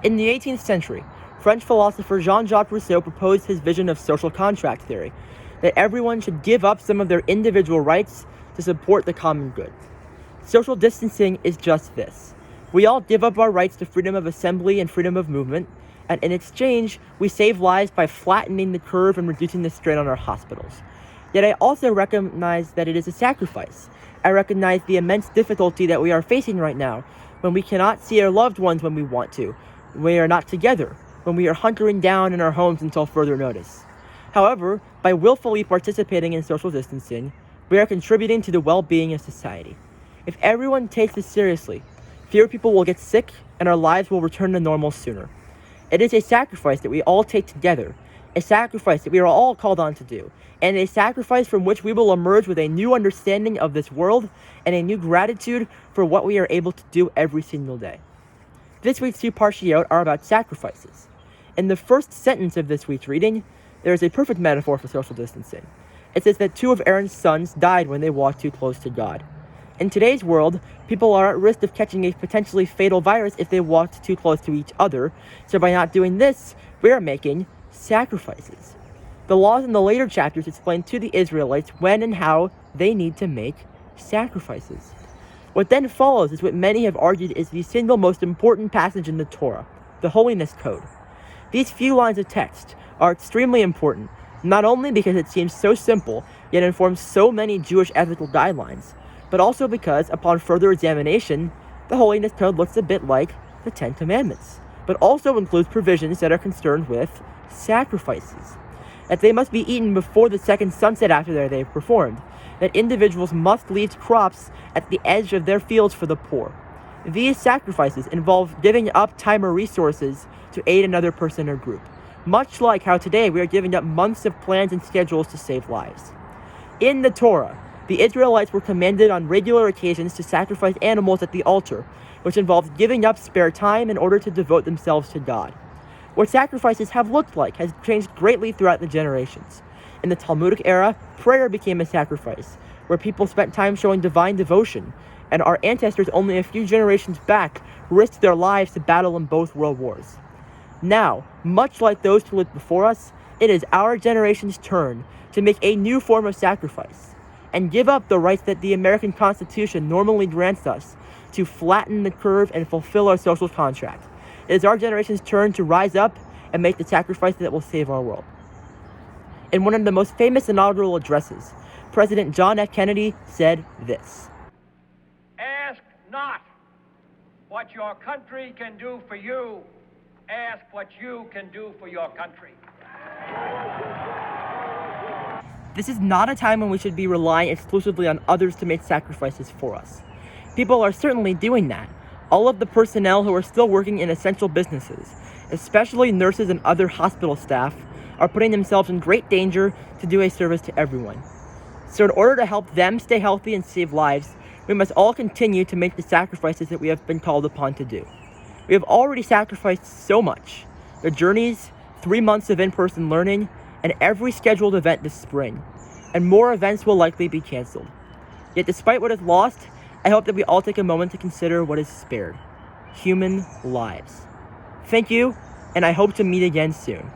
In the 18th century, French philosopher Jean-Jacques Rousseau proposed his vision of social contract theory, that everyone should give up some of their individual rights to support the common good. Social distancing is just this. We all give up our rights to freedom of assembly and freedom of movement, and in exchange, we save lives by flattening the curve and reducing the strain on our hospitals. Yet I also recognize that it is a sacrifice. I recognize the immense difficulty that we are facing right now, when we cannot see our loved ones when we want to, when we are not together, when we are hunkering down in our homes until further notice. However, by willfully participating in social distancing, we are contributing to the well-being of society. If everyone takes this seriously, fewer people will get sick and our lives will return to normal sooner. It is a sacrifice that we all take together, a sacrifice that we are all called on to do, and a sacrifice from which we will emerge with a new understanding of this world and a new gratitude for what we are able to do every single day. This week's two parshiot are about sacrifices. In the first sentence of this week's reading, there is a perfect metaphor for social distancing. It says that two of Aaron's sons died when they walked too close to God. In today's world, people are at risk of catching a potentially fatal virus if they walked too close to each other, so by not doing this, we are making sacrifices. The laws in the later chapters explain to the Israelites when and how they need to make sacrifices. What then follows is what many have argued is the single most important passage in the Torah, the Holiness Code. These few lines of text are extremely important, not only because it seems so simple, yet informs so many Jewish ethical guidelines, but also because, upon further examination, the Holiness Code looks a bit like the Ten Commandments, but also includes provisions that are concerned with sacrifices. That they must be eaten before the second sunset after they have performed, that individuals must leave crops at the edge of their fields for the poor. These sacrifices involve giving up time or resources to aid another person or group, much like how today we are giving up months of plans and schedules to save lives. In the Torah, the Israelites were commanded on regular occasions to sacrifice animals at the altar, which involved giving up spare time in order to devote themselves to God. What sacrifices have looked like has changed greatly throughout the generations. In the Talmudic era, prayer became a sacrifice, where people spent time showing divine devotion, and our ancestors only a few generations back risked their lives to battle in both world wars. Now, much like those who lived before us, it is our generation's turn to make a new form of sacrifice, and give up the rights that the American Constitution normally grants us to flatten the curve and fulfill our social contract. It is our generation's turn to rise up and make the sacrifice that will save our world. In one of the most famous inaugural addresses, President John F. Kennedy said this: "Ask not what your country can do for you. Ask what you can do for your country." This is not a time when we should be relying exclusively on others to make sacrifices for us. People are certainly doing that. All of the personnel who are still working in essential businesses, especially nurses and other hospital staff, are putting themselves in great danger to do a service to everyone. So in order to help them stay healthy and save lives, we must all continue to make the sacrifices that we have been called upon to do. We have already sacrificed so much. The journeys, 3 months of in-person learning, and every scheduled event this spring. And more events will likely be canceled. Yet despite what is lost, I hope that we all take a moment to consider what is spared. Human lives. Thank you, and I hope to meet again soon.